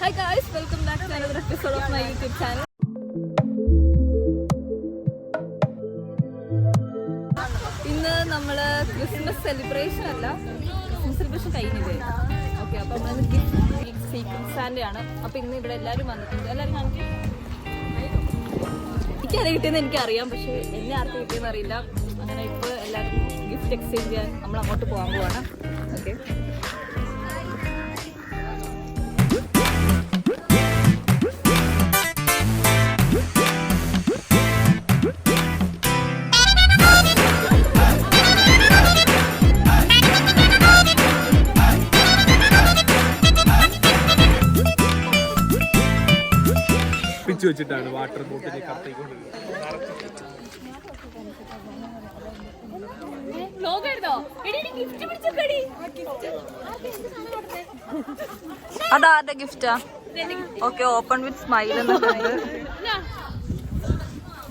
Hi guys, welcome back to another episode of my YouTube channel. ഇന്ന് നമ്മൾ Christmas celebration അല്ല, Christmas celebration കഴിഞ്ഞില്ലേ? Okay, അപ്പോൾ നമ്മൾ ഗിഫ്റ്റ് സീക്രട്ട് സാൻഡേ ആണ്. അപ്പോൾ ഇന്ന് ഇവിടെ എല്ലാവരും വന്നിട്ടുണ്ട്. എല്ലാവരും കാണിക്കും. എനിക്കത് കിട്ടിയെന്ന് എനിക്കറിയാം, പക്ഷേ എന്നെ ആർക്കും കിട്ടിയെന്ന് അറിയില്ല. അങ്ങനെ ഇപ്പോൾ എല്ലാവരും ഗിഫ്റ്റ് എക്സ്ചേഞ്ച് ചെയ്യാൻ നമ്മൾ അങ്ങോട്ട് പോകാൻ പോവാണ്. ഓക്കെ, വെച്ചിട്ടാണ് വാട്ടർ ബോട്ടിൽ അതാരുടെ ഗിഫ്റ്റാ? ഓക്കെ, ഓപ്പൺ വിത്ത് സ്മൈൽ എന്നിട്ടുണ്ട്.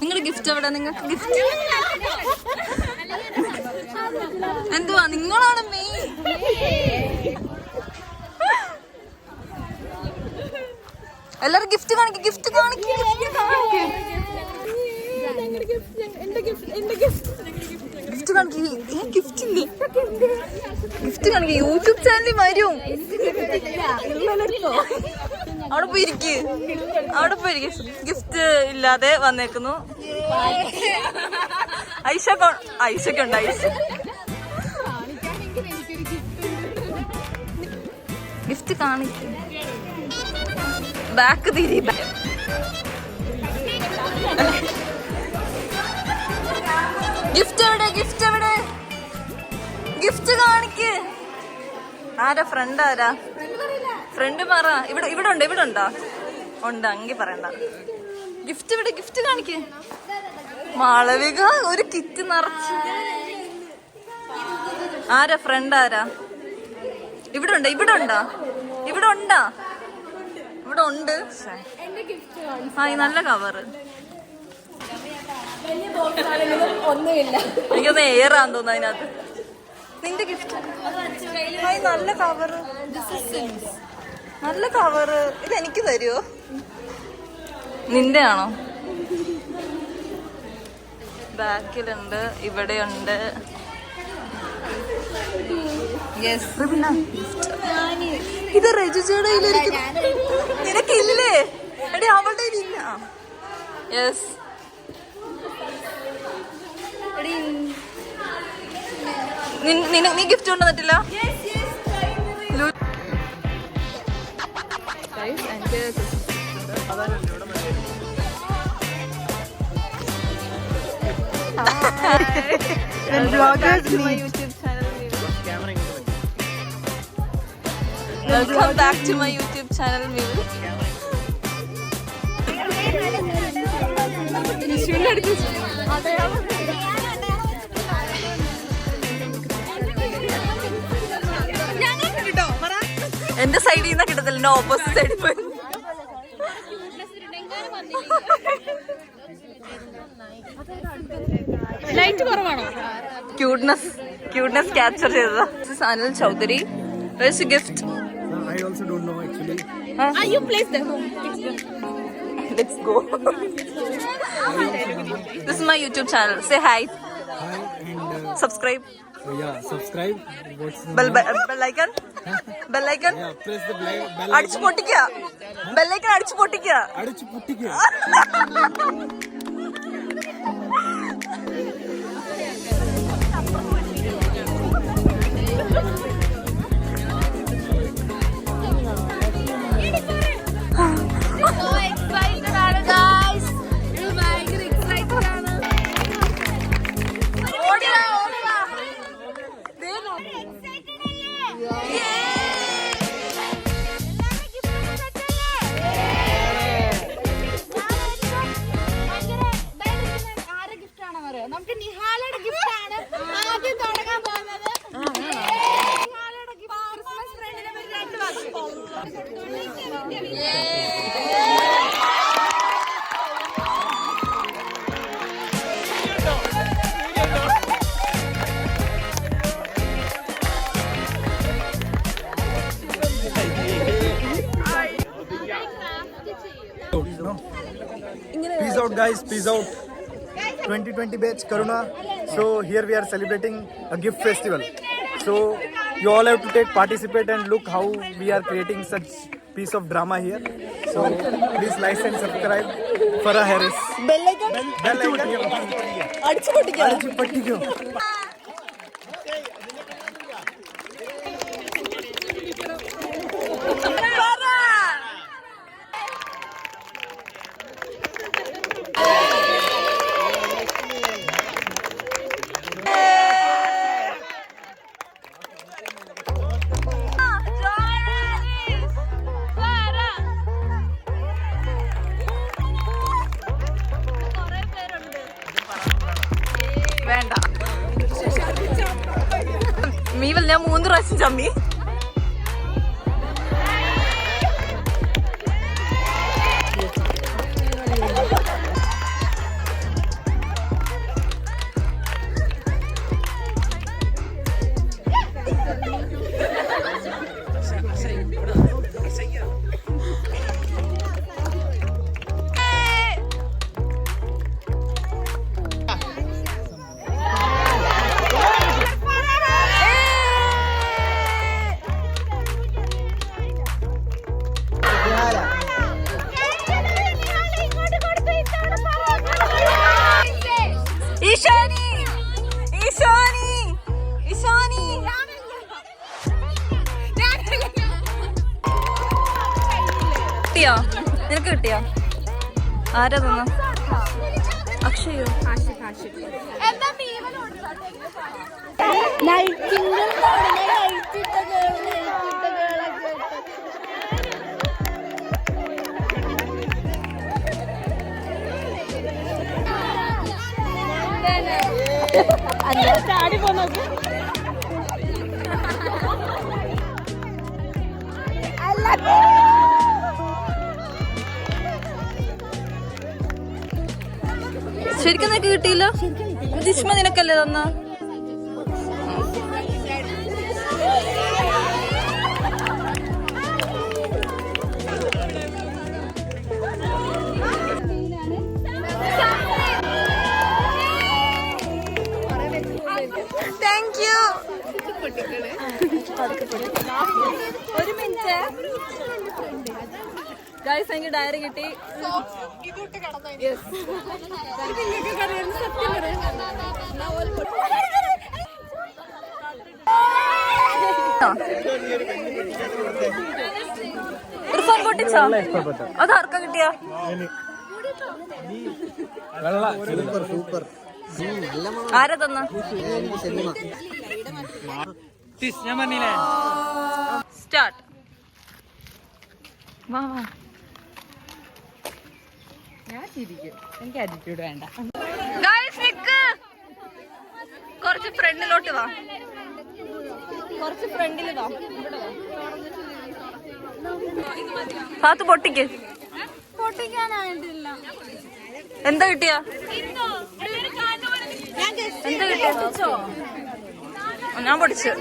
നിങ്ങളുടെ ഗിഫ്റ്റ് എവിടെ? നിങ്ങൾക്ക് ഗിഫ്റ്റ് എന്തുവാ? നിങ്ങളാണ് മെയിൻ. എല്ലാരും ഗിഫ്റ്റ് കാണിക്കും, ഗിഫ്റ്റ് കാണിക്കും, ഗിഫ്റ്റ് കാണിക്കും. യൂട്യൂബ് ചാനലിൽ വരും. അവിടെ പോയിരിക്കും, അവിടെ പോയിരിക്കും. ഗിഫ്റ്റ് ഇല്ലാതെ വന്നേക്കുന്നു. ഐഷക്കുണ്ട്. ഗിഫ്റ്റ് കാണിക്കും. ബാക്ക് തിരി. ഗിഫ്റ്റ് എവിടെ? ഗിഫ്റ്റ് എവിടെ? ഗിഫ്റ്റ് കാണിക്ക്. ആരാ ഫ്രണ്ട്? ആരാ ഫ്രണ്ട്? പറ. ഇവിടെ ഉണ്ടോ? ഉണ്ട്, അങ്കി പറയണ്ട. ഗിഫ്റ്റ് എവിടെ? ഗിഫ്റ്റ് കാണിക്ക്. മാളവിക ഒരു കിറ്റ് നിറച്ച്. ആരാ ഫ്രണ്ട്? ആരാ? ഇവിടെ ഉണ്ടോ? ഇവിടെ ഉണ്ട്. ആ, നല്ല കവറ്. എനിക്കൊന്ന് എയറാന്ന് തോന്നുന്നു അതിനകത്ത്. നിന്റെ ഗിഫ്റ്റ് നല്ല കവറ്. നല്ല കവറ്. ഇത് എനിക്ക് തരുമോ? നിന്റെ ആണോ? ബാക്കിലുണ്ട്, ഇവിടെയുണ്ട്. ഇത് രജിച്ചയുടെ നിനക്കില്ലേ? എടി, അവളുടെ ഇല്ല. യെസ്, നീ ഗിഫ്റ്റ് കൊണ്ടുവന്നിട്ടില്ല? Welcome back to my YouTube channel, Mil. എന്റെ സൈഡിൽ നിന്ന് കിട്ടത്തില്ല, എന്റെ ഓപ്പോസിറ്റ് സൈഡിൽ പോയി. ലൈറ്റ് കുറവാണോ? ക്യൂട്ട്നെസ് ക്യാപ്ചർ ചെയ്തതാ. Anil Chaudhary. Where's the gift? I also don't know actually. You place them. Let's go. This is my YouTube channel. Say hi. Hi and subscribe. Yeah, subscribe. Bell icon. Bell icon. Yeah, press the bell. അടിച്ചു പൊട്ടിക്കുക. Bell icon അടിച്ചു പൊട്ടിക്കുക. നമുക്ക് നിഹാലയുടെ gift ആണ് ആദ്യം തുടങ്ങാൻ പോകുന്നത്. നിഹാലയുടെ gift Christmas ഫ്രണ്ടിനെ പറ്റി 2 വാക്ക്. Peace out, guys. Peace out. 2020 batch Karuna. So here we are celebrating a gift festival. So you all have to participate and look how we are creating such piece of drama here. So please like and subscribe. Farah Harris. Bell icon. അടിച്ചു പൊട്ടിക്കോ. വേണ്ട മീവല്ല ഞാൻ 3 പ്രാവശ്യം ചമ്മി. കിട്ടിയോ? നിനക്ക് കിട്ടിയോ? ആരാ തന്ന? അക്ഷയോ? ചാടി പോന്നു ശരിക്കും നിനക്ക് കിട്ടിയില്ല? ജിഷ്മ നിനക്കല്ലേ തന്ന? Thank you. ഒരു മിനിറ്റ് ഗൈസ്, എനിക്ക് ഡയറി കിട്ടി. ഇർഫാൻ പൊട്ടിച്ചോ? അത് ആർക്കാ കിട്ടിയ? ആരാ തന്ന? സ്റ്റാർട്ട്. വാ വാ. എനിക്ക് ആറ്റിറ്റ്യൂഡ് വേണ്ട. കുറച്ച് ഫ്രണ്ടിലോട്ട് വാ, കുറച്ച് ഫ്രണ്ടിൽ വാ. ഭാഗത്ത് പൊട്ടിക്ക്. പൊട്ടിക്കാനായിട്ടില്ല. എന്താ കിട്ടിയ? എന്താ കിട്ടിയ? ഞാൻ പൊട്ടിച്ചു.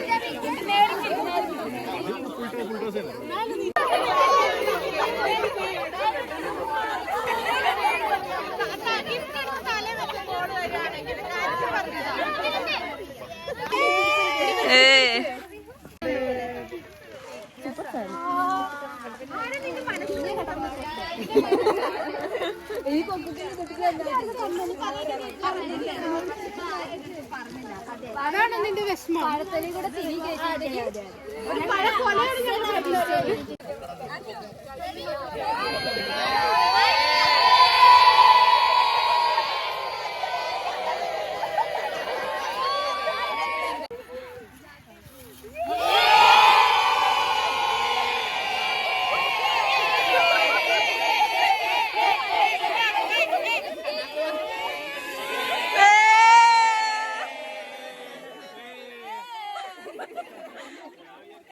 അതാണ് നിന്റെ വിഷമം.